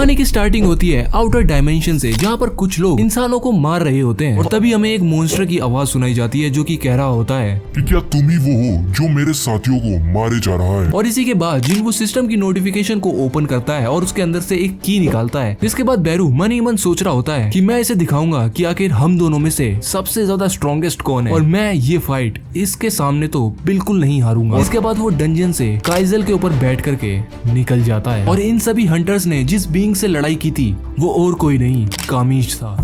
कहानी की स्टार्टिंग होती है आउटर डायमेंशन से, जहाँ पर कुछ लोग इंसानों को मार रहे होते हैं और तभी हमें एक मॉन्स्टर की आवाज सुनाई जाती है जो कि कह रहा होता है कि क्या तुम ही वो हो जो मेरे साथियों को मारे जा रहा है। और इसी के बाद जिन्वू सिस्टम की नोटिफिकेशन को ओपन करता है और उसके अंदर से एक की निकालता है। जिसके बाद बैरू मन ही मन सोच रहा होता है कि मैं इसे दिखाऊंगा कि आखिर हम दोनों में से सबसे ज्यादा स्ट्रॉन्गेस्ट कौन है और मैं ये फाइट इसके सामने तो बिल्कुल नहीं हारूंगा। इसके बाद वो डंजन से काइजल के ऊपर बैठ करके निकल जाता है और इन सभी हंटर्स ने जिस बीइंग से लड़ाई की थी वो और कोई नहीं कामिश था।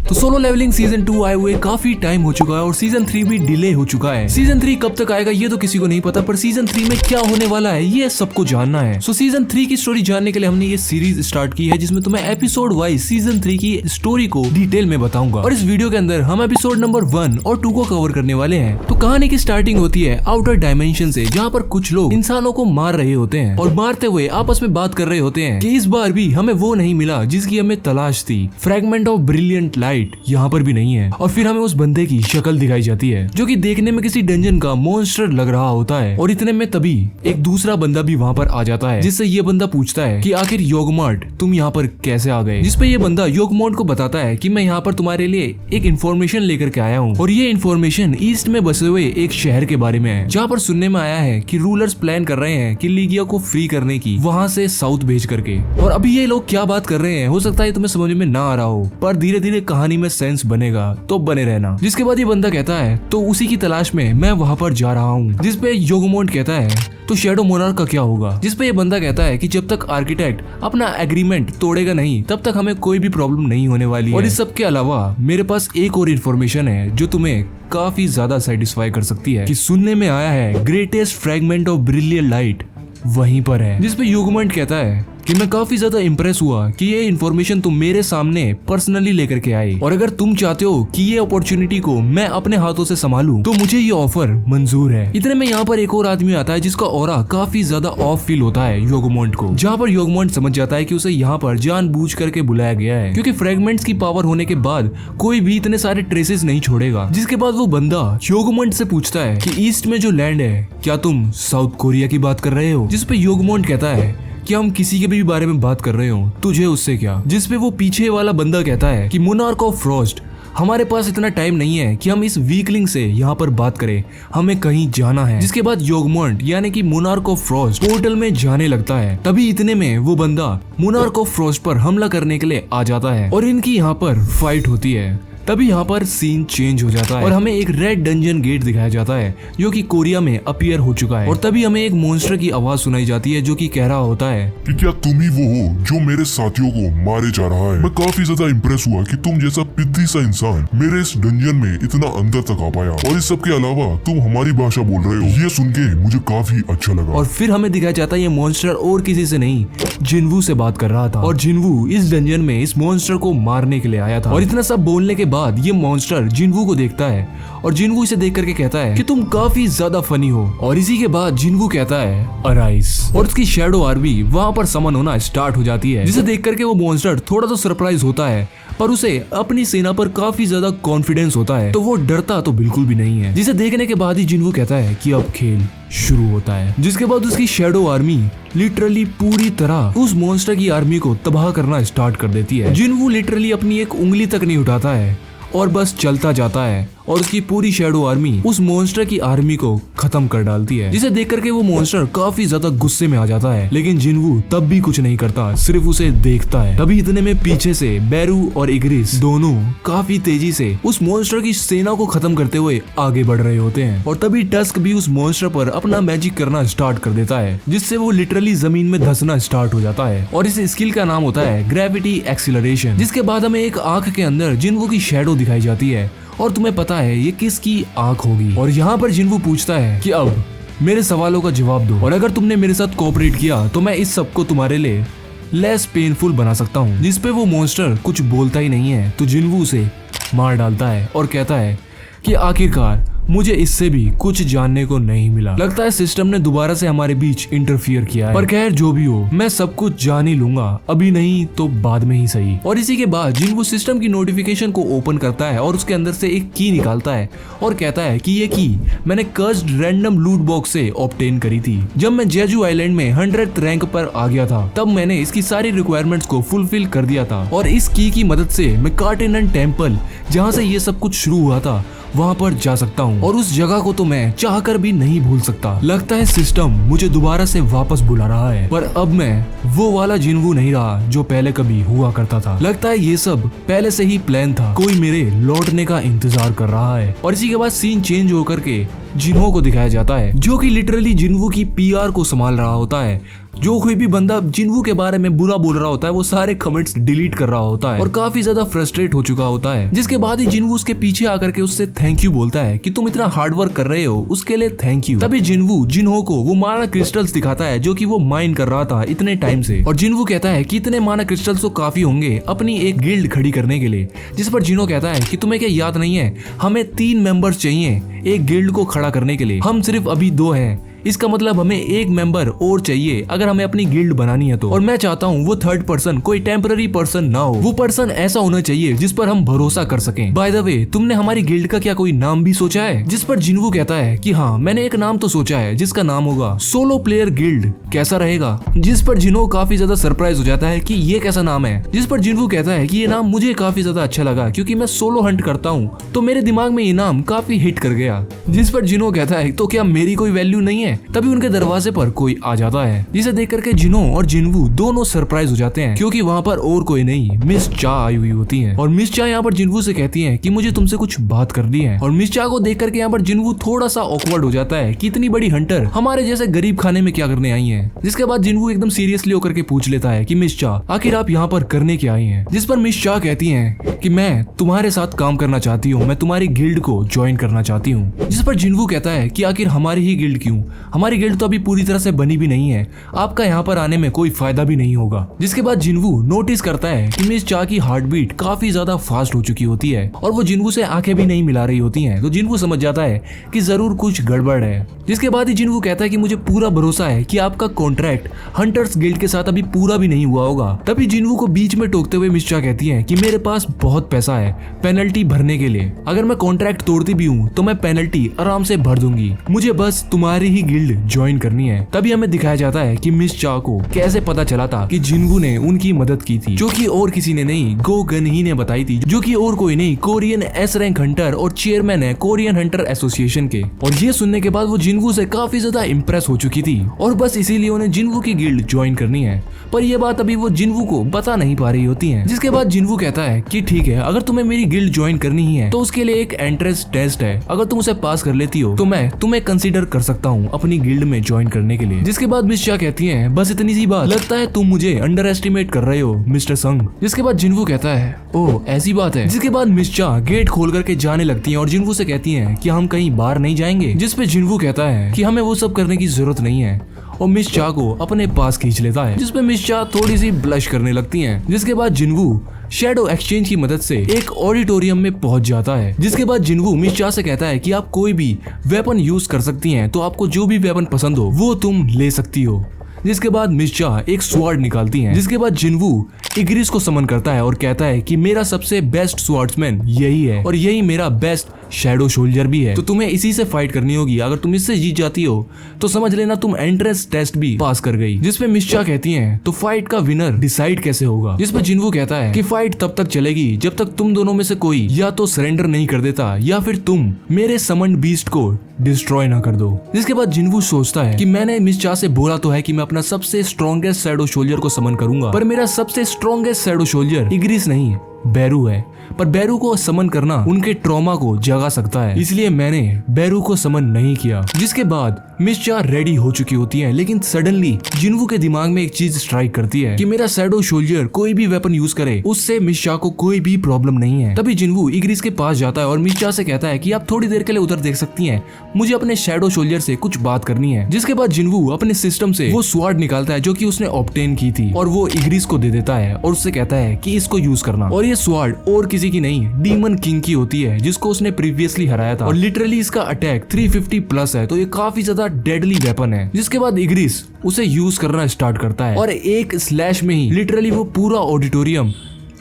तो सोलो लेवलिंग सीजन 2 आए हुए काफी टाइम हो चुका है और सीजन 3 भी डिले हो चुका है। सीजन 3 कब तक आएगा ये तो किसी को नहीं पता, पर सीजन 3 में क्या होने वाला है ये सबको जानना है। सो सीजन 3 की स्टोरी जानने के लिए हमने ये सीरीज स्टार्ट की है जिसमें तुम्हें एपिसोड वाइज सीजन 3 की स्टोरी को डिटेल में बताऊंगा और इस वीडियो के अंदर हम एपिसोड नंबर 1 और 2 को कवर करने वाले हैं। तो कहानी की स्टार्टिंग होती है आउटर डायमेंशन से, जहाँ पर कुछ लोग इंसानों को मार रहे होते हैं और मारते हुए आपस में बात कर रहे होते हैं कि इस बार भी हमें वो नहीं मिला जिसकी हमें तलाश थी। फ्रेगमेंट ऑफ ब्रिलियंट लाइट यहाँ पर भी नहीं है और फिर हमें उस बंदे की शक्ल दिखाई जाती है जो कि देखने में किसी डंजन का मॉन्स्टर लग रहा होता है। और इतने में तभी एक दूसरा बंदा भी वहाँ पर आ जाता है जिससे ये बंदा पूछता है कि आखिर योगमार्ट तुम यहाँ पर कैसे आ गए। जिसपे ये बंदा योगमार्ट को बताता है कि मैं यहाँ पर तुम्हारे लिए एक इन्फॉर्मेशन लेकर के आया हूँ और ये इन्फॉर्मेशन ईस्ट में बसे हुए एक शहर के बारे में है जहाँ पर सुनने में आया है कि रूलर्स प्लान कर रहे हैं कि लीगिया को फ्री करने की वहाँ से साउथ भेज करके। और अभी ये लोग क्या बात कर रहे हैं हो सकता है तुम्हें समझ में ना आ रहा हो, पर धीरे धीरे कहानी में सेंस बनेगा तो बने रहना। जिसके बाद ये बंदा कहता है तो उसी की तलाश में मैं वहाँ पर जा रहा हूँ। जिसपे योगमोंट कहता है तो शैडो मोनार्क का क्या होगा। जिसपे ये बंदा कहता है कि जब तक आर्किटेक्ट अपना एग्रीमेंट तोड़ेगा नहीं तब तक हमें कोई भी प्रॉब्लम नहीं होने वाली है। और इस सब के अलावा मेरे पास एक और इन्फॉर्मेशन है जो तुम्हें काफी ज्यादा सेटिस्फाई कर सकती है कि सुनने में आया है greatest fragment of brilliant light वहीं पर है। जिसपे योगमोंट कहता है कि मैं काफी ज्यादा इम्प्रेस हुआ कि ये इन्फॉर्मेशन तुम मेरे सामने पर्सनली लेकर के आए और अगर तुम चाहते हो कि ये अपॉर्चुनिटी को मैं अपने हाथों से संभालूं तो मुझे ये ऑफर मंजूर है। इतने में यहाँ पर एक और आदमी आता है जिसका ऑरा काफी ज्यादा ऑफ फील होता है योगमोंट को, जहाँ पर योगमोंट समझ जाता है कि उसे यहाँ पर जानबूझ करके बुलाया गया है क्योंकि फ्रेगमेंट्स की पावर होने के बाद कोई भी इतने सारे ट्रेसेस नहीं छोड़ेगा। जिसके बाद वो बंदा योगमोंट से पूछता है कि ईस्ट में जो लैंड है क्या तुम साउथ कोरिया की बात कर रहे हो। जिसपे योगमोंट कहता है कि हम किसी के भी बारे में बात कर रहे हो तुझे उससे क्या। जिसपे वो पीछे वाला बंदा कहता है कि मोनार्क ऑफ फ्रॉस्ट हमारे पास इतना टाइम नहीं है कि हम इस वीकलिंग से यहाँ पर बात करें, हमें कहीं जाना है। जिसके बाद योगमोंट यानी कि मोनार्क ऑफ फ्रॉस्ट पोर्टल में जाने लगता है। तभी इतने में वो बंदा मोनार्क ऑफ फ्रॉस्ट पर हमला करने के लिए आ जाता है और इनकी यहाँ पर फाइट होती है। तभी यहाँ पर सीन चेंज हो जाता है और हमें एक रेड डंजन गेट दिखाया जाता है जो कि कोरिया में अपीयर हो चुका है। और तभी हमें एक मॉन्स्टर की आवाज सुनाई जाती है जो कि कह रहा होता है कि क्या तुम ही वो हो जो मेरे साथियों को मारे जा रहा है। मैं काफी ज्यादा इम्प्रेस हुआ कि तुम जैसा पिद्दी सा इंसान मेरे इस डंजन में इतना अंदर तक आ पाया और इस सब के अलावा तुम हमारी भाषा बोल रहे हो, ये सुन के मुझे काफी अच्छा लगा। और फिर हमें दिखाया जाता है ये मॉन्स्टर और किसी से नहीं जिन्वू से बात कर रहा था और जिन्वू इस डंजन में इस मॉन्स्टर को मारने के लिए आया था। और इतना सब बोलने के बाद ये मॉन्स्टर जिन्वू को देखता है और जिन्वू इसे देख करके कहता है कि तुम काफी ज्यादा फनी हो। और इसी के बाद जिन्वू कहता है अराइज और उसकी शैडो आर्मी वहां पर समन होना स्टार्ट हो जाती है। जिसे देख करके वो मॉन्स्टर थोड़ा तो सरप्राइज होता है पर उसे अपनी सेना पर काफी ज्यादा कॉन्फिडेंस होता है तो वो डरता तो बिल्कुल भी नहीं है। जिसे देखने के बाद ही जिन्वू कहता है कि अब खेल शुरू होता है। जिसके बाद उसकी शैडो आर्मी लिटरली पूरी तरह उस मॉन्स्टर की आर्मी को तबाह करना स्टार्ट कर देती है। जिन्वू लिटरली अपनी एक उंगली तक नहीं उठाता है और बस चलता जाता है और उसकी पूरी शैडो आर्मी उस मॉन्स्टर की आर्मी को खत्म कर डालती है। जिसे देख करके वो मॉन्स्टर काफी ज्यादा गुस्से में आ जाता है लेकिन जिन्वू तब भी कुछ नहीं करता, सिर्फ उसे देखता है। तभी इतने में पीछे से बैरू और इग्रिस दोनों काफी तेजी से उस मॉन्स्टर की सेना को खत्म करते हुए आगे बढ़ रहे होते हैं। और तभी टस्क भी उस मॉन्स्टर पर अपना मैजिक करना स्टार्ट कर देता है जिससे वो लिटरली जमीन में धंसना स्टार्ट हो जाता है और इस स्किल का नाम होता है ग्रेविटी एक्सीलरेशन। जिसके बाद हमें एक आंख के अंदर जिन्वू की शैडो दिखाई जाती है और तुम्हें पता है ये किसकी आंख होगी। और यहाँ पर जिन्वू पूछता है कि अब मेरे सवालों का जवाब दो और अगर तुमने मेरे साथ कोऑपरेट किया तो मैं इस सब को तुम्हारे लिए लेस पेनफुल बना सकता हूँ। जिसपे वो मॉन्स्टर कुछ बोलता ही नहीं है तो जिन्वू उसे मार डालता है और कहता है कि आखिरकार मुझे इससे भी कुछ जानने को नहीं मिला। लगता है सिस्टम ने दोबारा से हमारे बीच इंटरफियर किया है। पर खैर जो भी हो, मैं सब कुछ जान ही लूंगा, अभी नहीं तो बाद में ही सही। और इसी के बाद जिन्वू सिस्टम की नोटिफिकेशन को ओपन करता है और उसके अंदर से एक की निकालता है और कहता है कि ये की मैंने कर्स्ड रैंडम लूट बॉक्स से ऑब्टेन करी थी। जब मैं जेजू आइलैंड में 100th रैंक पर आ गया था, तब मैंने इसकी सारी रिक्वायरमेंट्स को फुलफिल कर दिया था और इस की मदद से मैं कार्टेनन टेम्पल, जहाँ से ये सब कुछ शुरू हुआ था, वहाँ पर जा सकता हूँ और उस जगह को तो मैं चाहकर भी नहीं भूल सकता। लगता है सिस्टम मुझे दोबारा से वापस बुला रहा है, पर अब मैं वो वाला जिन्वू नहीं रहा जो पहले कभी हुआ करता था। लगता है ये सब पहले से ही प्लान था, कोई मेरे लौटने का इंतजार कर रहा है। और इसी के बाद सीन चेंज होकर के जिन्हो को दिखाया जाता है, जो कि लिटरली जिन्वू की पीआर को संभाल रहा होता है। जो कोई भी बंदा जिन्वू के बारे में बुरा बोल रहा होता है, वो सारे कमेंट्स डिलीट कर रहा होता है और काफी ज्यादा फ्रस्ट्रेट हो चुका होता है। जिसके बाद ही जिन्वू उसके पीछे आकर के उससे थैंक यू बोलता है कि तुम इतना हार्ड वर्क कर रहे हो, उसके लिए थैंक यू। तभी जिन्वू जिन्हो को वो माना क्रिस्टल्स दिखाता है जो कि वो माइन कर रहा था इतने टाइम से। और जिन्वू कहता है कि इतने माना क्रिस्टल्स तो काफी होंगे अपनी एक गिल्ड खड़ी करने के लिए। जिस पर जिन्हो कहता है कि तुम्हें क्या याद नहीं है, हमें 3 मेंबर्स चाहिए एक गिल्ड को खड़ा करने के लिए, हम सिर्फ अभी 2 हैं। इसका मतलब हमें एक मेंबर और चाहिए अगर हमें अपनी गिल्ड बनानी है तो। और मैं चाहता हूँ वो थर्ड पर्सन कोई टेम्पररी पर्सन ना हो, वो पर्सन ऐसा होना चाहिए जिस पर हम भरोसा कर सकें। बाय द वे, तुमने हमारी गिल्ड का क्या कोई नाम भी सोचा है? जिस पर जिन्वू कहता है कि हाँ, मैंने एक नाम तो सोचा है जिसका नाम होगा सोलो प्लेयर गिल्ड। कैसा रहेगा? जिस पर जिन्वू काफी ज्यादा सरप्राइज हो जाता है कि ये कैसा नाम है। जिस पर जिन्वू कहता है कि ये नाम मुझे काफी ज्यादा अच्छा लगा क्योंकि मैं सोलो हंट करता हूँ, तो मेरे दिमाग में ये नाम काफी हिट कर गया। जिस पर जिन्वू कहता है तो क्या मेरी कोई वैल्यू नहीं है? तभी उनके दरवाजे पर कोई आ जाता है, जिसे देख करके जिन्हो और जिन्वू दोनों सरप्राइज हो जाते हैं क्योंकि वहाँ पर और कोई नहीं, मिस चा आई हुई होती है। और मिस चा यहाँ पर जिन्वू से कहती है कि मुझे तुमसे कुछ बात करनी है। और मिस चा को देख करके यहाँ पर जिन्वू थोड़ा सा ऑकवर्ड हो जाता है कि इतनी बड़ी हंटर हमारे जैसे गरीब खाने में क्या करने आई है। जिसके बाद जिन्वू एकदम सीरियसली होकर के पूछ लेता है कि मिस चा, आखिर आप यहाँ पर करने क्या आई हैं? जिस पर मिस चा कहती है कि मैं तुम्हारे साथ काम करना चाहती हूँ, मैं तुम्हारी गिल्ड को ज्वाइन करना चाहती हूँ। जिस पर जिन्वू कहता है कि आखिर हमारी ही गिल्ड क्यों? हमारी गिल्ड तो अभी पूरी तरह से बनी भी नहीं है, आपका यहाँ पर आने में कोई फायदा भी नहीं होगा। जिसके बाद जिन्वू नोटिस करता है कि मिस चा की हार्ट बीट काफी ज्यादा फास्ट हो चुकी होती है और वो जिन्वू से आंखें भी नहीं मिला रही होती हैं। तो जिन्वू समझ जाता है कि जरूर कुछ गड़बड़ है। जिसके बाद ही जिन्वू कहता है कि मुझे पूरा भरोसा है कि आपका कॉन्ट्रैक्ट हंटर्स गिल्ड के साथ अभी पूरा भी नहीं हुआ होगा। तभी जिन्वू को बीच में टोकते हुए मिस चा कहती है कि मेरे पास बहुत पैसा है पेनल्टी भरने के लिए, अगर मैं कॉन्ट्रैक्ट तोड़ती भी हूँ तो मैं पेनल्टी आराम से भर दूंगी, मुझे बस तुम्हारी ही गिल्ड ज्वाइन करनी है। तभी हमें दिखाया जाता है कि मिस चा को कैसे पता चला था कि जिन्वू ने उनकी मदद की थी, जो कि और किसी ने नहीं, गो गन ही ने बताई थी, जो कि और कोई नहीं, कोरियन एस रैंक हंटर और चेयरमैन है कोरियन हंटर एसोसिएशन के। और ये सुनने के बाद वो जिन्वू से काफी ज्यादा इंप्रेस हो चुकी थी और बस इसीलिए उन्हें जिन्वू की गिल्ड ज्वाइन करनी है। पर यह बात अभी वो जिन्वू को बता नहीं पा रही होती है। जिसके बाद जिन्वू कहता है कि ठीक है, अगर तुम्हें मेरी गिल्ड ज्वाइन करनी ही है तो उसके लिए एक एंट्रेंस टेस्ट है, अगर तुम उसे पास कर लेती हो तो मैं तुम्हें कंसीडर कर सकता हूँ अपनी गिल्ड में ज्वाइन करने के लिए। जिसके बाद मिस चा कहती है बस इतनी सी बात, लगता है तुम मुझे अंडर एस्टिमेट कर रहे हो मिस्टर संग। जिसके बाद जिन्वू कहता है ओह ऐसी बात है। जिसके बाद मिस चा गेट खोल करके जाने लगती है और जिन्वू से कहती है कि हम कहीं बाहर नहीं जाएंगे। जिस पे जिन्वू कहता है कि हमें वो सब करने की जरूरत नहीं है और मिस चा को अपने पास खींच लेता है, जिसपे मिस चा थोड़ी सी ब्लश करने लगती हैं। जिसके बाद जिन्वू शैडो एक्सचेंज की मदद से एक ऑडिटोरियम में पहुंच जाता है। जिसके बाद जिन्वू मिस चा से कहता है कि आप कोई भी वेपन यूज कर सकती हैं, तो आपको जो भी वेपन पसंद हो वो तुम ले सकती हो। जिसके बाद मिस चा एक स्वॉर्ड निकालती हैं। जिसके बाद जिन्वू इग्रिस को समन करता है और कहता है कि मेरा सबसे बेस्ट स्वॉर्ड्समैन यही है और यही मेरा बेस्ट शैडो सोल्जर भी है, तो तुम्हें इसी से फाइट करनी होगी। अगर तुम इससे जीत जाती हो तो समझ लेना तुम एंट्रेंस टेस्ट भी पास कर गई। जिसपे मिस चा कहती हैं तो फाइट का विनर डिसाइड कैसे होगा। जिसपे जिन्वू कहता है कि फाइट तब तक चलेगी जब तक तुम दोनों में से कोई या तो सरेंडर नहीं कर देता या फिर तुम मेरे समन्ड बीस्ट को डिस्ट्रॉय ना कर दो। जिसके बाद जिन्वू सोचता है कि मैंने मिस चा से बोला तो है कि मैं अपना सबसे स्ट्रॉन्गेस्ट शैडो सोल्जर को समन करूंगा, पर मेरा सबसे स्ट्रॉन्गेस्ट शैडो सोल्जर इग्रिस नहीं बैरू है, पर बैरू को समन करना उनके ट्रॉमा को जगा सकता है, इसलिए मैंने बैरू को समन नहीं किया। जिसके बाद मिस चा रेडी हो चुकी होती है, लेकिन सडनली जिन्वू के दिमाग में एक चीज स्ट्राइक करती है कि मेरा शैडो सोल्जर कोई भी वेपन यूज करे उससे मिस चा को कोई भी प्रॉब्लम नहीं है। तभी जिन्वू इग्रिस के पास जाता है और मिस चा से कहता है कि आप थोड़ी देर के लिए उधर देख सकती हैं, मुझे अपने शैडो सोल्जर से कुछ बात करनी है। जिसके बाद जिन्वू अपने सिस्टम से वो स्वार्ड निकालता है जो कि उसने ऑब्टेन की थी और वो इग्रिस को दे देता है और उससे कहता है कि इसको यूज करना। और ये स्वार्ड और किसी की नहीं, डीमन किंग की होती है जिसको उसने प्रीवियसली हराया था और लिटरली इसका अटैक 350 प्लस है, तो ये काफी ज्यादा डेडली वेपन है। जिसके बाद इग्रिस उसे यूज करना स्टार्ट करता है और एक स्लैश में ही लिटरली वो पूरा ऑडिटोरियम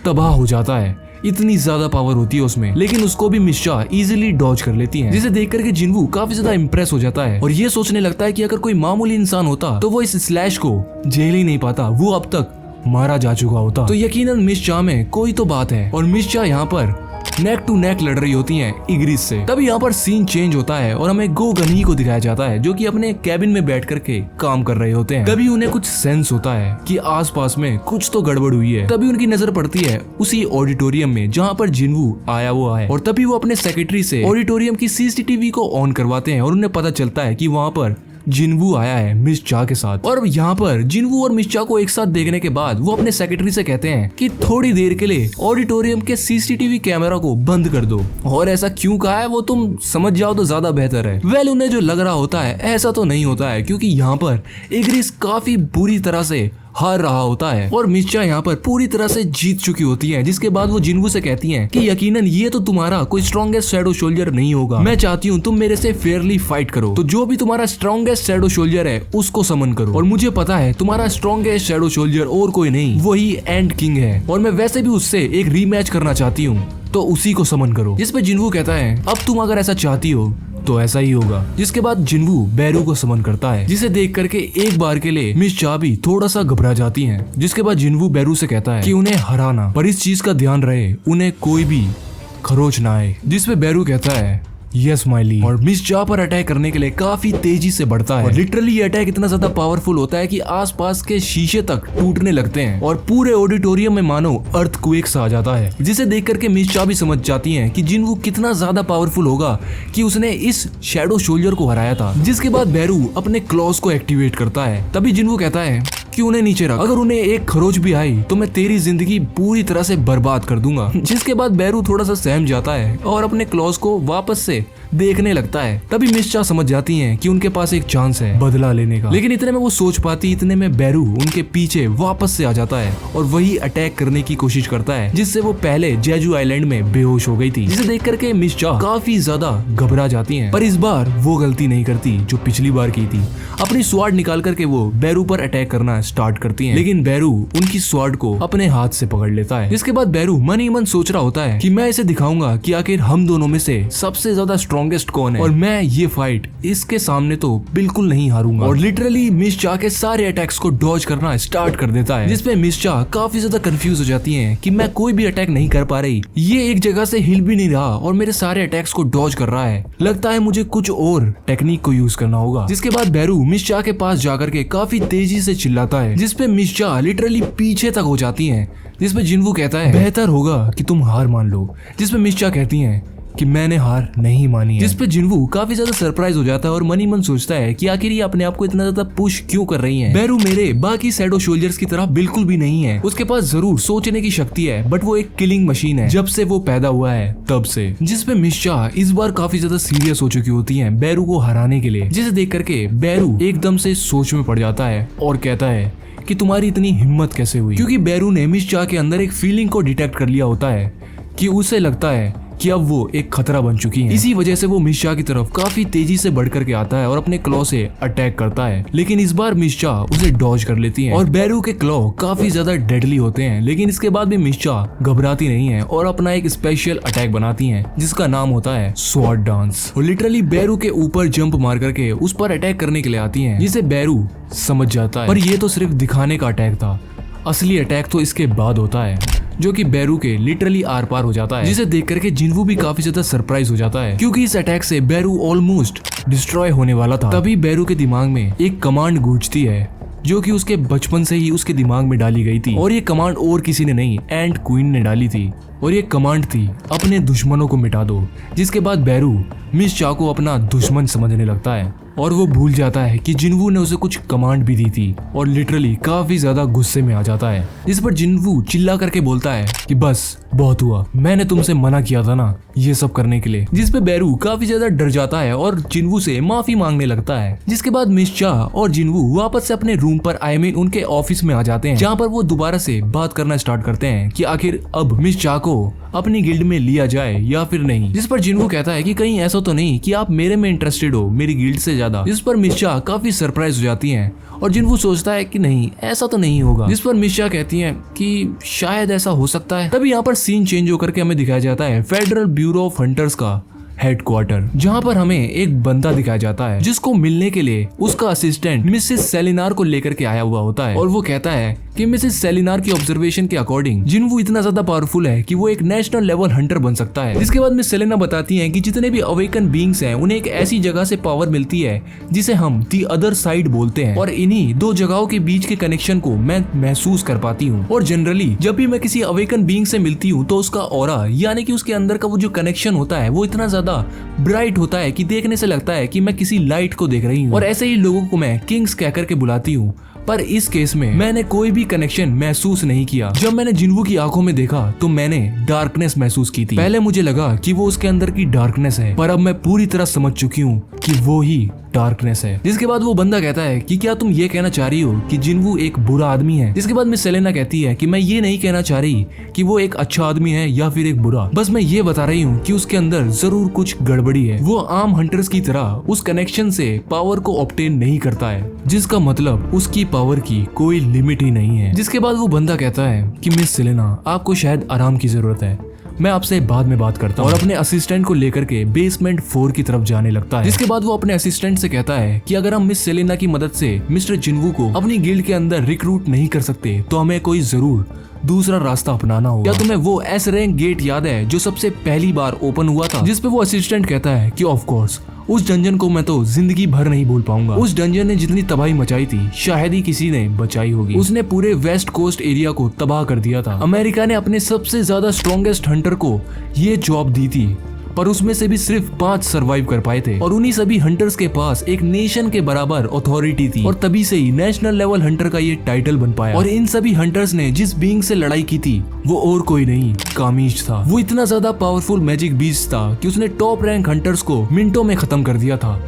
तबाह हो जाता है। इतनी ज्यादा पावर होती है उसमें, लेकिन उसको भी मिस चा इजीली डॉज कर लेती है, जिसे देख करके जिन्वू काफी ज्यादा इंप्रेस हो जाता है और ये सोचने लगता है कि अगर कोई मामूली इंसान होता तो वो इस स्लैश को झेल ही नहीं पाता, वो अब तक मारा जा चुका होता। तो यकीनन मिस चा में कोई तो बात है और मिस चा यहाँ पर नेक टू नेक लड़ रही होती हैं इग्रिस से। तभी यहाँ पर सीन चेंज होता है और हमें गो गनी को दिखाया जाता है जो कि अपने कैबिन में बैठ करके काम कर रहे होते हैं। तभी उन्हें कुछ सेंस होता है कि आसपास में कुछ तो गड़बड़ हुई है। तभी उनकी नजर पड़ती है उसी ऑडिटोरियम में जहाँ पर जिन्वू आया हुआ है और तभी वो अपने सेक्रेटरी से ऑडिटोरियम की सीसीटीवी को ऑन करवाते हैं और उन्हें पता चलता है कि वहाँ पर जिन्वू आया है मिस चा के साथ। और यहाँ पर जिन्वू और मिस चा को एक साथ देखने के बाद वो अपने सेक्रेटरी से कहते हैं कि थोड़ी देर के लिए ऑडिटोरियम के सीसीटीवी कैमरा को बंद कर दो। और ऐसा क्यों कहा है वो तुम समझ जाओ तो ज्यादा बेहतर है। वेल उन्हें जो लग रहा होता है ऐसा तो नहीं होता है, क्योंकि यहाँ पर इग्रिस काफी बुरी तरह से हार रहा होता है और मिस चा यहाँ पर पूरी तरह से जीत चुकी होती है। जिसके बाद वो जिन्वू से कहती हैं कि यकीनन ये तो तुम्हारा कोई स्ट्रॉन्गेस्ट शैडो सोल्जर नहीं होगा, मैं चाहती हूँ तुम मेरे से फेयरली फाइट करो। तो जो भी तुम्हारा स्ट्रॉन्गेस्ट शैडो सोल्जर है उसको समन करो और मुझे पता है तुम्हारा स्ट्रॉन्गेस्ट शैडो सोल्जर और कोई नहीं, वही एंड किंग है और मैं वैसे भी उससे एक रीमैच करना चाहती हूँ, तो उसी को समन करो। जिस पे जिन्वू कहता है अब तुम अगर ऐसा चाहती हो तो ऐसा ही होगा। जिसके बाद जिन्वू बैरू को समन करता है, जिसे देख करके एक बार के लिए मिस चा भी थोड़ा सा घबरा जाती हैं। जिसके बाद जिन्वू बैरू से कहता है कि उन्हें हराना, पर इस चीज का ध्यान रहे उन्हें कोई भी खरोच ना आए। जिसपे बैरू कहता है यस माइली और मिस चा पर अटैक करने के लिए काफी तेजी से बढ़ता है और लिटरली ये अटैक इतना ज्यादा पावरफुल होता है कि आसपास के शीशे तक टूटने लगते हैं और पूरे ऑडिटोरियम में मानो अर्थक्वेक आ जाता है। जिसे देख करके मिस चा भी समझ जाती हैं कि जिन्वू कितना ज्यादा पावरफुल होगा कि उसने इस शैडो सोल्जर को हराया था। जिसके बाद बैरू अपने क्लॉज को एक्टिवेट करता है। तभी जिन्वू कहता है कि उन्हें नीचे रख, अगर उन्हें एक खरोच भी आई तो मैं तेरी जिंदगी पूरी तरह से बर्बाद कर दूंगा। जिसके बाद बैरू थोड़ा सा सहम जाता है और अपने क्लॉज को वापस से देखने लगता है। तभी मिस चा समझ जाती हैं कि उनके पास एक चांस है बदला लेने का, लेकिन इतने में वो सोच पाती, इतने में बैरू उनके पीछे वापस से आ जाता है और वही अटैक करने की कोशिश करता है जिससे वो पहले जेजू आइलैंड में बेहोश हो गई थी। जिसे देख करके मिस चा काफी ज्यादा घबरा जाती हैं, पर इस बार वो गलती नहीं करती जो पिछली बार की थी। अपनी स्वार्ड निकाल करके वो बैरू पर अटैक करना स्टार्ट करती हैं, लेकिन बैरू उनकी स्वार्ड को अपने हाथ से पकड़ लेता है। जिसके बाद बैरू मन ही मन सोच रहा होता है कि मैं इसे दिखाऊंगा कि आखिर हम दोनों में से सबसे ज्यादा स्ट्रॉन्गेस्ट कौन है और मैं ये फाइट इसके सामने तो बिल्कुल नहीं हारूंगा। और लिटरली मिस चा के सारे अटैक्स को डॉज करना स्टार्ट कर देता है, जिसपे मिस चा काफी ज्यादा कंफ्यूज हो जाती है कि मैं कोई भी अटैक नहीं कर पा रही, ये एक जगह से हिल भी नहीं रहा और मेरे सारे अटैक्स को डॉज कर रहा है, लगता है मुझे कुछ और टेक्निक को यूज करना होगा। जिसके बाद बैरू मिस चा के पास जाकर के काफी तेजी से चिल्लाता है, जिसपे मिस चा लिटरली पीछे तक हो जाती हैं। जिसपे जिन्वू कहता है बेहतर होगा कि तुम हार मान लो। जिसपे मिस चा कहती हैं कि मैंने हार नहीं मानी है। जिसपे जिन्वू काफी ज्यादा सरप्राइज हो जाता है और मन ही मन सोचता है कि आखिर ये अपने आप को इतना ज्यादा पुश क्यों कर रही हैं। बैरू मेरे बाकी शैडो सोल्जर्स की तरह बिल्कुल भी नहीं है, उसके पास जरूर सोचने की शक्ति है, बट वो एक किलिंग मशीन है जब से वो पैदा हुआ है तब से। जिसपे मिस चा इस बार काफी ज्यादा सीरियस हो चुकी होती है बैरू को हराने के लिए, जिसे देख करके बैरू एकदम से सोच में पड़ जाता है और कहता है कि तुम्हारी इतनी हिम्मत कैसे हुई, क्योंकि बैरू ने मिस चा के अंदर एक फीलिंग को डिटेक्ट कर लिया होता है कि उसे लगता है कि अब वो एक खतरा बन चुकी है। इसी वजह से वो मिस चा की तरफ काफी तेजी से बढ़ करके आता है और अपने क्लॉ से अटैक करता है, लेकिन इस बार मिस चा उसे डॉज कर लेती है और बैरू के क्लॉ काफी ज्यादा डेडली होते हैं, लेकिन इसके बाद भी मिस चा घबराती नहीं है और अपना एक स्पेशल अटैक बनाती है जिसका नाम होता है स्वॉर्ड डांस। और लिटरली बैरू के ऊपर जंप मार करके उस पर अटैक करने के लिए आती है, जिसे बैरू समझ जाता है, पर ये तो सिर्फ दिखाने का अटैक था, असली अटैक तो इसके बाद होता है, जो कि बैरू के लिटरली आर पार हो जाता है। जिसे देख करके जिन्वू भी काफी ज्यादा सरप्राइज हो जाता है, क्योंकि इस अटैक से बैरू ऑलमोस्ट डिस्ट्रॉय होने वाला था। तभी बैरू के दिमाग में एक कमांड गूंजती है जो कि उसके बचपन से ही उसके दिमाग में डाली गई थी, और ये कमांड और किसी ने नहीं, एंट क्वीन ने डाली थी, और ये कमांड थी अपने दुश्मनों को मिटा दो। जिसके बाद बैरू मिस चा को अपना दुश्मन समझने लगता है और वो भूल जाता है कि जिनवू ने उसे कुछ कमांड भी दी थी और लिटरली काफी ज्यादा गुस्से में आ जाता है। इस पर जिनवू चिल्ला करके बोलता है कि बस बहुत हुआ, मैंने तुमसे मना किया था ना ये सब करने के लिए। जिस पे बैरू काफी ज्यादा डर जाता है और जिनवू से माफी मांगने लगता है। जिसके बाद मिस चा और जिनवू वापस से अपने रूम पर उनके ऑफिस में आ जाते हैं, जहाँ पर वो दोबारा से बात करना स्टार्ट करते हैं कि आखिर अब मिस चा को अपनी गिल्ड में लिया जाए या फिर नहीं। जिस पर जिनवू कहता है कि कहीं ऐसा तो नहीं कि आप मेरे में इंटरेस्टेड हो मेरी गिल्ड से ज्यादा। जिस पर मिस चा काफी सरप्राइज हो जाती हैं और जिनवू सोचता है कि नहीं ऐसा तो नहीं होगा। जिस पर मिस चा कहती हैं कि शायद ऐसा हो सकता है। तभी यहाँ पर सीन चेंज होकर के हमें दिखाया जाता है फेडरल ब्यूरो ऑफ हंटर्स का हेडक्वार्टर, जहाँ पर हमें एक बंदा दिखाया जाता है जिसको मिलने के लिए उसका असिस्टेंट मिसेस सेलिनार को लेकर के आया हुआ होता है। और वो कहता है कि मिसेस सेलिनार की ऑब्जर्वेशन के अकॉर्डिंग जिनवू इतना ज्यादा पावरफुल है कि वो एक नेशनल लेवल हंटर बन सकता है। जिसके बाद मिस सेलिना बताती हैं कि जितने भी अवेकन बीइंग्स हैं उन्हें एक ऐसी जगह से पावर मिलती है जिसे हम दी अदर साइड बोलते हैं और इन्हीं दो जगहों के बीच के कनेक्शन को मैं महसूस कर पाती हूँ। और जनरली जब भी मैं किसी अवेकन बीइंग से मिलती हूँ तो उसका ऑरा यानी कि उसके अंदर का वो जो कनेक्शन होता है वो इतना ज्यादा ब्राइट होता है कि देखने से लगता है कि मैं किसी लाइट को देख रही हूँ। और ऐसे ही लोगों को मैं किंग्स कहकर के बुलाती हूँ, पर इस केस में मैंने कोई भी कनेक्शन महसूस नहीं किया। जब मैंने जिनवू की आंखों में देखा तो मैंने डार्कनेस महसूस की थी। पहले मुझे लगा कि वो उसके अंदर की डार्कनेस है, पर अब मैं पूरी तरह समझ चुकी हूँ कि वो ही डार्कनेस है। जिसके बाद वो बंदा कहता है कि क्या तुम ये कहना चाह रही हो कि जिनवू एक बुरा आदमी है। जिसके बाद मिस सेलेना कहती है कि मैं ये नहीं कहना चाह रही कि वो एक अच्छा आदमी है या फिर एक बुरा, बस मैं ये बता रही हूँ कि उसके अंदर जरूर कुछ गड़बड़ी है। वो आम हंटर्स की तरह उस कनेक्शन से पावर को ऑब्टेन नहीं करता है, जिसका मतलब उसकी पावर की कोई लिमिट ही नहीं है। जिसके बाद वो बंदा कहता है कि मिस सेलेना आपको शायद आराम की जरूरत है, मैं आपसे बाद में बात करता हूँ। और अपने असिस्टेंट को लेकर के बेसमेंट 4 की तरफ जाने लगता है। जिसके बाद वो अपने असिस्टेंट से कहता है कि अगर हम मिस सेलेना की मदद से मिस्टर जिनवू को अपनी गिल्ड के अंदर रिक्रूट नहीं कर सकते तो हमें कोई जरूर दूसरा रास्ता अपनाना होगा। क्या तुम्हें वो एस रैंक गेट याद है जो सबसे पहली बार ओपन हुआ था? जिसपे वो असिस्टेंट कहता है कि ऑफ कोर्स उस डंजन को मैं तो जिंदगी भर नहीं भूल पाऊंगा। उस डंजन ने जितनी तबाही मचाई थी शायद ही किसी ने बचाई होगी। उसने पूरे वेस्ट कोस्ट एरिया को तबाह कर दिया था। अमेरिका ने अपने सबसे ज्यादा स्ट्रॉन्गेस्ट हंटर को ये जॉब दी थी, पर उसमें से भी सिर्फ 5 सरवाइव कर पाए थे। और उन्हीं सभी हंटर्स के पास एक नेशन के बराबर अथॉरिटी थी और तभी से ही नेशनल लेवल हंटर का ये टाइटल बन पाया। और इन सभी हंटर्स ने जिस बीइंग से लड़ाई की थी वो और कोई नहीं कामिश था। वो इतना ज्यादा पावरफुल मैजिक बीस्ट था कि उसने टॉप रैंक हंटर्स को मिनटों में खत्म कर दिया था।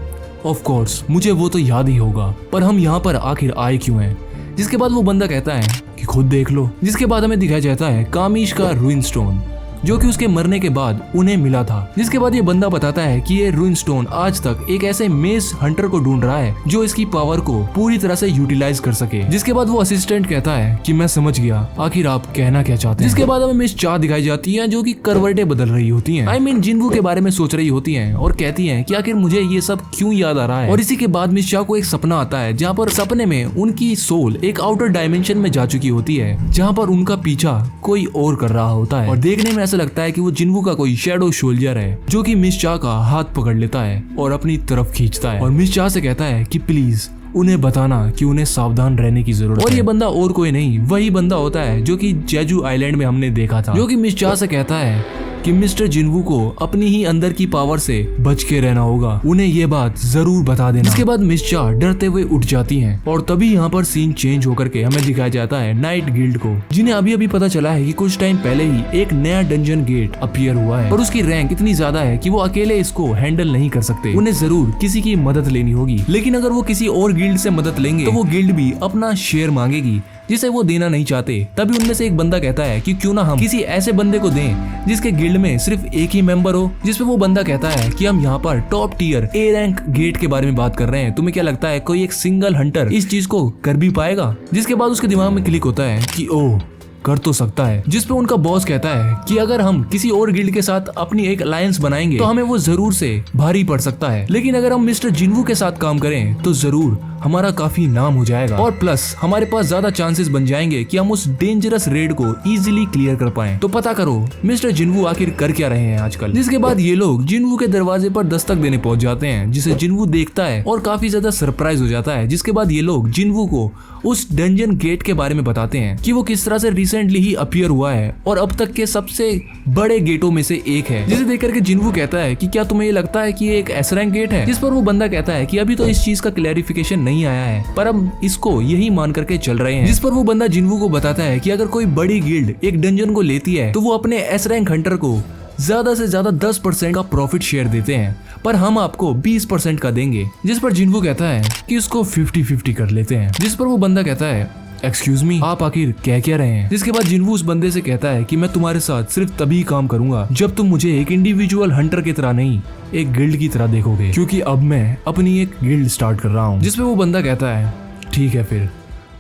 ऑफ कोर्स मुझे वो तो याद ही होगा, पर हम यहाँ पर आखिर आए क्यों हैं? जिसके बाद वो बंदा कहता है कि खुद देख लो। जिसके बाद हमें दिखाया जाता है कामिश का रूइन स्टोन जो कि उसके मरने के बाद उन्हें मिला था। जिसके बाद ये बंदा बताता है कि ये रूइन स्टोन आज तक एक ऐसे मेस हंटर को ढूंढ रहा है जो इसकी पावर को पूरी तरह से यूटिलाइज कर सके। जिसके बाद वो असिस्टेंट कहता है कि मैं समझ गया, आखिर आप कहना क्या चाहते हैं। जिसके बाद हमें मिस चा दिखाई जाती है जो कि करवटें बदल रही होती हैं। I mean, जिनवू के बारे में सोच रही होती हैं और कहती हैं कि आखिर मुझे ये सब क्यों याद आ रहा है। और इसी के बाद मिस चा को एक सपना आता है जहाँ पर सपने में उनकी सोल एक आउटर डायमेंशन में जा चुकी होती है जहाँ पर उनका पीछा कोई और कर रहा होता है। और देखने में ऐसा लगता है कि वो जिनवू का कोई शैडो सोल्जर है जो कि मिस चा का हाथ पकड़ लेता है और अपनी तरफ खींचता है और मिस चा से कहता है कि प्लीज उन्हें बताना कि उन्हें सावधान रहने की जरूरत है। और ये बंदा और कोई नहीं वही बंदा होता है जो कि जेजू आइलैंड में हमने देखा था, जो कि मिस चा से कहता है कि मिस्टर जिनवू को अपनी ही अंदर की पावर से बच के रहना होगा, उन्हें ये बात जरूर बता देना। इसके बाद मिस चा डरते हुए उठ जाती हैं और तभी यहाँ पर सीन चेंज होकर के हमें दिखाया जाता है नाइट गिल्ड को, जिन्हें अभी अभी पता चला है कि कुछ टाइम पहले ही एक नया डंजन गेट अपीयर हुआ है और उसकी रैंक इतनी ज्यादा है कि वो अकेले इसको हैंडल नहीं कर सकते। उन्हें जरूर किसी की मदद लेनी होगी, लेकिन अगर वो किसी और गिल्ड से मदद लेंगे तो वो गिल्ड भी अपना शेयर मांगेगी जिसे वो देना नहीं चाहते। तभी उनमें से एक बंदा कहता है कि क्यों ना हम किसी ऐसे बंदे को दें जिसके गिल्ड में सिर्फ एक ही मेंबर हो। जिसपे वो बंदा कहता है कि हम यहाँ पर top tier A rank gate के बारे में बात कर रहे हैं, तुम्हें क्या लगता है कोई एक सिंगल हंटर इस चीज को कर भी पाएगा? जिसके बाद उसके दिमाग में क्लिक होता है कि ओह कर तो सकता है। जिसपे उनका बॉस कहता है कि अगर हम किसी और गिल्ड के साथ अपनी एक अलायंस बनाएंगे तो हमें वो जरूर से भारी पड़ सकता है, लेकिन अगर हम मिस्टर जिनवू के साथ काम करें तो जरूर हमारा काफी नाम हो जाएगा और प्लस हमारे पास ज्यादा चांसेस बन जाएंगे कि हम उस डेंजरस रेड को इजीली क्लियर कर पाएं। तो पता करो मिस्टर जिन्वू आखिर कर क्या रहे हैं आजकल। जिसके बाद ये लोग जिन्वू के दरवाजे पर दस्तक देने पहुंच जाते हैं, जिसे जिन्वू देखता है और काफी ज्यादा सरप्राइज हो जाता है। जिसके बाद ये लोग जिन्वू को उस डंजन गेट के बारे में बताते हैं कि वो किस तरह से रिसेंटली ही अपीयर हुआ है और अब तक के सबसे बड़े गेटों में से एक है। जिसे देख करके जिन्वू कहता है कि क्या तुम्हें ये लगता है कि ये एक एस रैंक गेट है? जिस पर वो बंदा कहता है कि अभी तो इस चीज का क्लैरिफिकेशन नहीं आया है, पर हम इसको यही मान करके चल रहे हैं। जिस पर वो बंदा जिन्वू को बताता है कि अगर कोई बड़ी गिल्ड एक डंजन को लेती है तो वो अपने एस रैंक हंटर को ज्यादा से ज्यादा 10% का प्रॉफिट शेयर देते हैं, पर हम आपको 20% का देंगे। जिस पर जिन्वू कहता है कि उसको 50-50 कर लेते हैं। जिस पर वो बंदा कहता है एक्सक्यूज मी, आप आखिर कह क्या रहे हैं? जिसके बाद जिन्वू उस बंदे से कहता है कि मैं तुम्हारे साथ सिर्फ तभी काम करूंगा जब तुम मुझे एक इंडिविजुअल हंटर की तरह नहीं, एक गिल्ड की तरह देखोगे, क्योंकि अब मैं अपनी एक गिल्ड स्टार्ट कर रहा हूँ। जिसपे वो बंदा कहता है ठीक है फिर,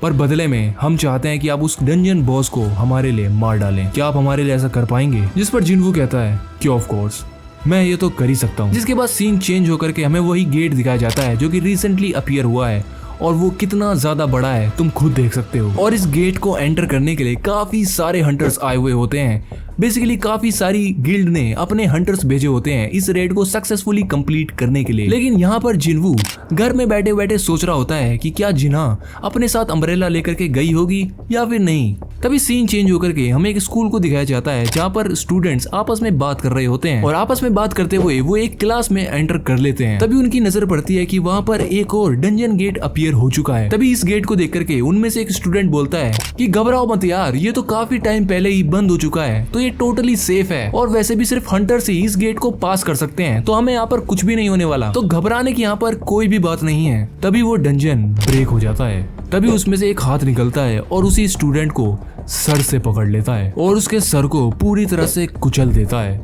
पर बदले में हम चाहते हैं कि आप उस डंजन बॉस को हमारे लिए मार डालें। क्या आप हमारे लिए ऐसा कर पाएंगे? जिस पर जिन्वू कहता है कि ऑफ कोर्स मैं ये तो कर ही सकता हूँ। जिसके बाद सीन चेंज होकर के हमें वही गेट दिखाया जाता है जो कि रिसेंटली अपीयर हुआ है और वो कितना ज्यादा बड़ा है तुम खुद देख सकते हो। और इस गेट को एंटर करने के लिए काफी सारे हंटर्स आए हुए होते हैं। बेसिकली काफी सारी गिल्ड ने अपने हंटर्स भेजे होते हैं इस रेड को सक्सेसफुली कंप्लीट करने के लिए। लेकिन यहाँ पर जिन्वू घर में बैठे बैठे सोच रहा होता है कि क्या जिन्हा अपने साथ अम्ब्रेला लेकर के गई होगी या फिर नहीं। तभी सीन चेंज होकर के हमें एक स्कूल को दिखाया जाता है जहाँ पर स्टूडेंट्स आपस में बात कर रहे होते हैं और आपस में बात करते हुए वो एक क्लास में एंटर कर लेते हैं। तभी उनकी नजर पड़ती है कि वहाँ पर एक और डंजन गेट अपीयर हो चुका है। तभी इस गेट को देख करके उनमें से एक स्टूडेंट बोलता है कि घबराओ मत यार, ये तो काफी टाइम पहले ही बंद हो चुका है, तो ये टोटली सेफ है और वैसे भी सिर्फ हंटर्स ही इस गेट को पास कर सकते हैं, तो हमें यहाँ पर कुछ भी नहीं होने वाला, तो घबराने की यहाँ पर कोई भी बात नहीं है। तभी वो डंजन ब्रेक हो जाता है। तभी उसमें से एक हाथ निकलता है और उसी स्टूडेंट को सर से पकड़ लेता है और उसके सर को पूरी तरह से कुचल देता है,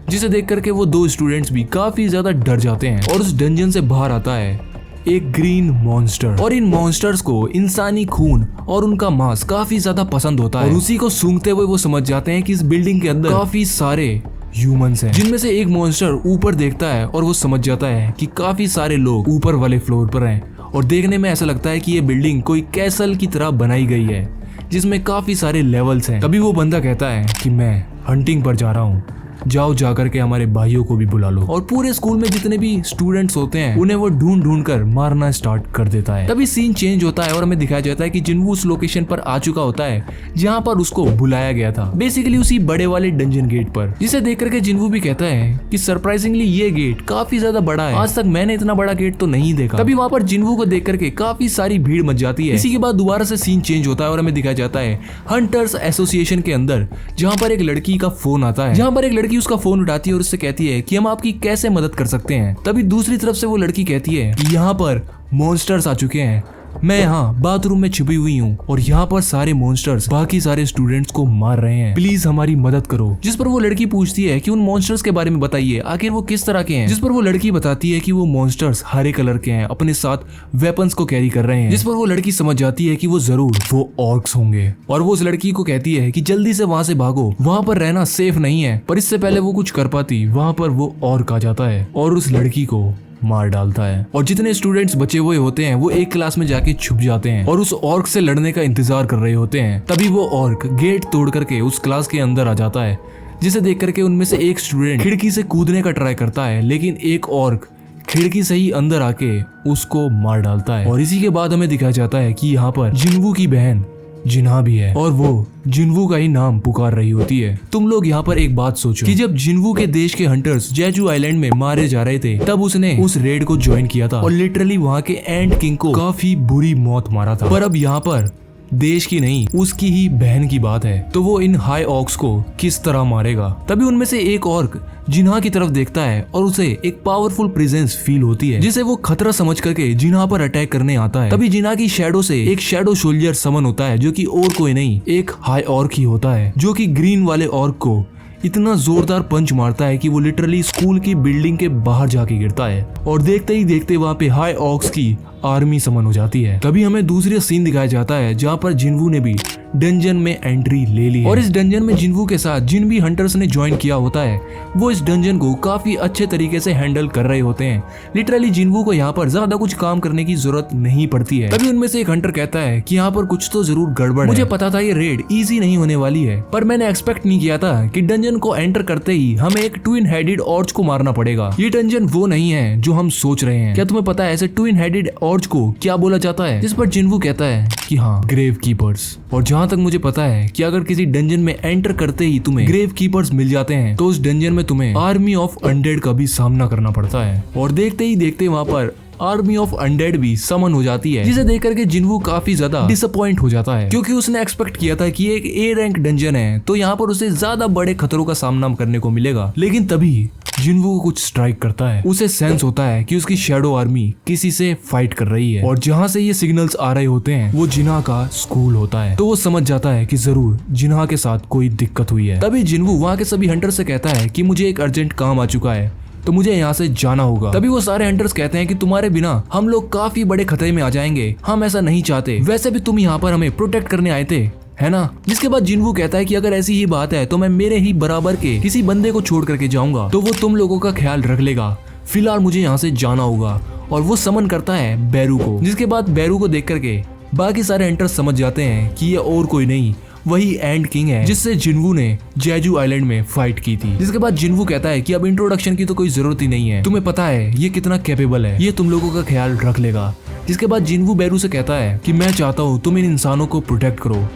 जिसे देख करके वो दो स्टूडेंट्स भी काफी ज्यादा डर जाते हैं। और उस डंजन से बाहर आता है एक ग्रीन मॉन्स्टर और इन मॉन्स्टर्स को इंसानी खून और उनका मांस काफी ज्यादा पसंद होता है और उसी को सूंघते हुए वो समझ जाते हैं कि इस बिल्डिंग के अंदर काफी सारे ह्यूमंस हैं, जिनमें से एक मॉन्स्टर ऊपर देखता है और वो समझ जाता है कि काफी सारे लोग ऊपर वाले फ्लोर पर हैं और देखने में ऐसा लगता है कि ये बिल्डिंग कोई कैसल की तरह बनाई गई है जिसमें काफी सारे लेवल्स हैं। तभी वो बंदा कहता है कि मैं हंटिंग पर जा रहा हूँ, जाओ जाकर के हमारे भाइयों को भी बुला लो। और पूरे स्कूल में जितने भी स्टूडेंट्स होते हैं उन्हें वो ढूंढ ढूंढ कर मारना स्टार्ट कर देता है। तभी सीन चेंज होता है और हमें दिखाया जाता है कि जिन्वू उस लोकेशन पर आ चुका होता है जहाँ पर उसको बुलाया गया था, बेसिकली उसी बड़े वाले डंजन गेट पर, जिसे देख करके जिन्वू भी कहता है कि सरप्राइजिंगली ये गेट काफी ज्यादा बड़ा है, आज तक मैंने इतना बड़ा गेट तो नहीं देखा। तभी वहाँ पर जिन्वू को देख करके काफी सारी भीड़ मच जाती है। इसी के बाद दोबारा से सीन चेंज होता है और हमें दिखाया जाता है हंटर्स एसोसिएशन के अंदर, जहाँ पर एक लड़की का फोन आता है, जहाँ पर एक लड़की उसका फोन उठाती है और उससे कहती है कि हम आपकी कैसे मदद कर सकते हैं। तभी दूसरी तरफ से वो लड़की कहती है कि यहाँ पर मॉन्स्टर्स आ चुके हैं, मैं यहाँ बाथरूम में छिपी हुई हूँ और यहाँ पर सारे मॉन्स्टर्स बाकी सारे स्टूडेंट्स को मार रहे हैं, प्लीज हमारी मदद करो। जिस पर वो लड़की पूछती है कि उन मॉन्स्टर्स के बारे में बताइए, आखिर वो किस तरह के हैं। जिस पर वो लड़की बताती है कि वो मॉन्स्टर्स हरे कलर के हैं, अपने साथ वेपन्स को कैरी कर रहे हैं। जिस पर वो लड़की समझ जाती है कि वो जरूर वो ऑर्क्स होंगे और वो उस लड़की को कहती है कि जल्दी से वहां से भागो, वहां पर रहना सेफ नहीं है। पर इससे पहले वो कुछ कर पाती, वहां पर वो ऑर्क आ जाता है और उस लड़की को मार डालता है और जितने स्टूडेंट्स बचे हुए होते हैं वो एक क्लास में जाके छुप जाते हैं और उस ऑर्क से लड़ने का इंतजार कर रहे होते हैं। तभी वो ऑर्क गेट तोड़ करके उस क्लास के अंदर आ जाता है, जिसे देख करके उनमें से एक स्टूडेंट खिड़की से कूदने का ट्राई करता है, लेकिन एक ऑर्क खिड़की से ही अंदर आके उसको मार डालता है। और इसी के बाद हमें दिखाया जाता है कि यहाँ पर जिन्वू की बहन जिन्हा भी है और वो जिन्वू का ही नाम पुकार रही होती है। तुम लोग यहाँ पर एक बात सोचो कि जब जिन्वू के देश के हंटर्स जेजू आइलैंड में मारे जा रहे थे तब उसने उस रेड को ज्वाइन किया था और लिटरली वहाँ के एंड किंग को काफी बुरी मौत मारा था। पर अब यहाँ पर देश की नहीं उसकी ही बहन की बात है, तो वो इन हाई ऑर्क्स को किस तरह मारेगा। तभी उनमें से एक ऑर्क जिन्हा की तरफ देखता है और उसे एक पावरफुल प्रेजेंस फील होती है, जिसे वो खतरा समझ करके जिन्हा पर अटैक करने आता है। तभी जिन्हा की शैडो से एक शैडो सोल्जर समन होता है जो कि और कोई नहीं एक हाई ऑर्क ही होता है, जो कि ग्रीन वाले ऑर्क को इतना जोरदार पंच मारता है कि वो लिटरली स्कूल की बिल्डिंग के बाहर जाके गिरता है और देखते ही देखते वहाँ पे हाई ऑर्क्स की आर्मी समन हो जाती है। तभी हमें दूसरी सीन दिखाया जाता है जहाँ पर जिन्वू ने भी डंजन में एंट्री ले ली है। और इस डंजन में जिनवू के साथ जिन भी हंटर्स ने ज्वाइन किया होता है वो इस डंजन को काफी अच्छे तरीके से हैंडल कर रहे होते हैं। लिटरली जिनवू को यहाँ पर ज्यादा कुछ काम करने की जरूरत नहीं पड़ती है। तभी उनमें से एक हंटर कहता है कि यहाँ पर कुछ तो जरूर गड़बड़ है। मुझे पता था ये रेड इजी नहीं होने वाली है, पर मैंने एक्सपेक्ट नहीं किया था कि डंजन को एंटर करते ही हमें एक ट्विन हेडेड ऑर्च को मारना पड़ेगा। ये डंजन वो नहीं है जो हम सोच रहे हैं। क्या तुम्हें पता है ऐसे ट्विन हेडेड ऑर्च को क्या बोला जाता है? जिस पर जिनवू कहता है कि हाँ, ग्रेव कीपर्स। और जहाँ तक मुझे पता है कि अगर किसी डंजन में एंटर करते ही तुम्हें ग्रेव कीपर्स मिल जाते हैं तो उस डंजन में तुम्हें आर्मी ऑफ अनडेड का भी सामना करना पड़ता है। और देखते ही देखते वहाँ पर आर्मी ऑफ अनडेड भी समन हो जाती है, जिसे देख करके जिनवू काफी ज्यादा डिसअपॉइंट हो जाता है, क्योंकि उसने एक्सपेक्ट किया था कि एक ए रैंक डंजन है तो यहाँ पर उसे ज्यादा बड़े खतरों का सामना करने को मिलेगा। लेकिन तभी जिनवू को कुछ स्ट्राइक करता है। उसे सेंस होता है कि उसकी शैडो आर्मी किसी से फाइट कर रही है और जहाँ से ये सिग्नल्स आ रहे होते हैं वो जिन्हा का स्कूल होता है। तो वो समझ जाता है कि जरूर जिन्हा के साथ कोई दिक्कत हुई है। तभी जिनवू वहाँ के सभी हंटर से कहता है कि मुझे एक अर्जेंट काम आ चुका है तो मुझे यहाँ से जाना होगा। तभी वो सारे हंटर्स कहते हैं कि तुम्हारे बिना हम लोग काफी बड़े खतरे में आ जाएंगे, हम ऐसा नहीं चाहते, वैसे भी तुम यहाँ पर हमें प्रोटेक्ट करने आए थे, है ना? जिसके बाद जिनवू कहता है कि अगर ऐसी ही बात है तो मैं मेरे ही बराबर के किसी बंदे को छोड़ करके जाऊंगा तो वो तुम लोगों का ख्याल रख लेगा, फिलहाल मुझे यहाँ से जाना होगा। और वो समन करता है बैरू को, जिसके बाद बैरू को देख करके बाकी सारे हंटर्स समझ जाते हैं कि ये और कोई नहीं वही एंड किंग है जिससे जिनवू ने जेजू आइलैंड में फाइट की थी। जिसके बाद जिनवू कहता है कि अब इंट्रोडक्शन की तो कोई जरूरत ही नहीं है, तुम्हें पता है ये कितना कैपेबल है, ये तुम लोगों का ख्याल रख लेगा। जिसके बाद जिनवू बैरू से कहता है कि मैं चाहता हूँ तुम इन इंसानों को प्रोटेक्ट करो,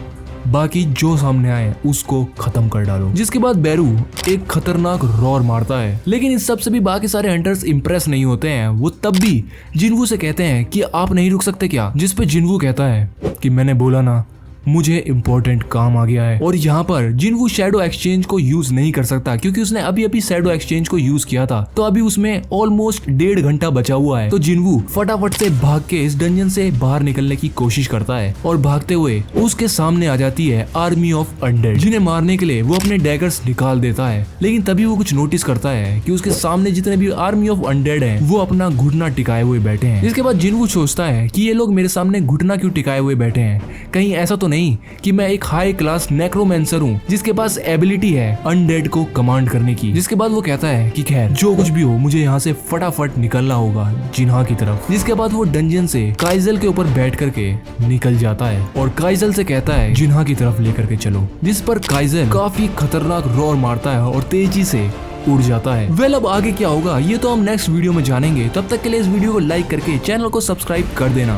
बाकी जो सामने आए उसको खत्म कर डालो। जिसके बाद बैरू एक खतरनाक रॉर मारता है, लेकिन इस सब से भी बाकी सारे हंटर्स इंप्रेस नहीं होते हैं। वो तब भी जिनवू से कहते हैं कि आप नहीं रुक सकते क्या? जिस पे जिनवू कहता है कि मैंने बोला ना, मुझे इम्पोर्टेंट काम आ गया है। और यहाँ पर जिनवू शैडो एक्सचेंज को यूज नहीं कर सकता क्योंकि उसने अभी अभी शैडो एक्सचेंज को यूज किया था, तो अभी उसमें ऑलमोस्ट 1.5 घंटा बचा हुआ है। तो जिनवू फटाफट से भाग के इस डंजन से बाहर निकलने की कोशिश करता है और भागते हुए उसके सामने आ जाती है आर्मी ऑफ अनडेड, जिन्हें मारने के लिए वो अपने डैगर्स निकाल देता है। लेकिन तभी वो कुछ नोटिस करता है कि उसके सामने जितने भी आर्मी ऑफ अनडेड है वो अपना घुटना टिकाए हुए बैठे हैं। इसके बाद जिनवू सोचता है कि ये लोग मेरे सामने घुटना क्यों टिकाए हुए बैठे हैं, कहीं ऐसा तो नहीं कि मैं एक हाई क्लास नेक्रोमेंसर हूँ जिसके पास एबिलिटी है अनडेड को कमांड करने की। जिसके बाद वो कहता है कि खैर जो कुछ भी हो मुझे यहाँ से फटाफट निकलना होगा जिन्हा की तरफ। जिसके बाद वो डंजन से काइजल के ऊपर बैठ करके निकल जाता है और काइजल से कहता है जिन्हा की तरफ लेकर के चलो। जिस पर काइजल काफी खतरनाक रोर मारता है और तेजी से उड़ जाता है। वेल अब आगे क्या होगा ये तो हम नेक्स्ट वीडियो में जानेंगे। तब तक के लिए इस वीडियो को लाइक करके चैनल को सब्सक्राइब कर देना।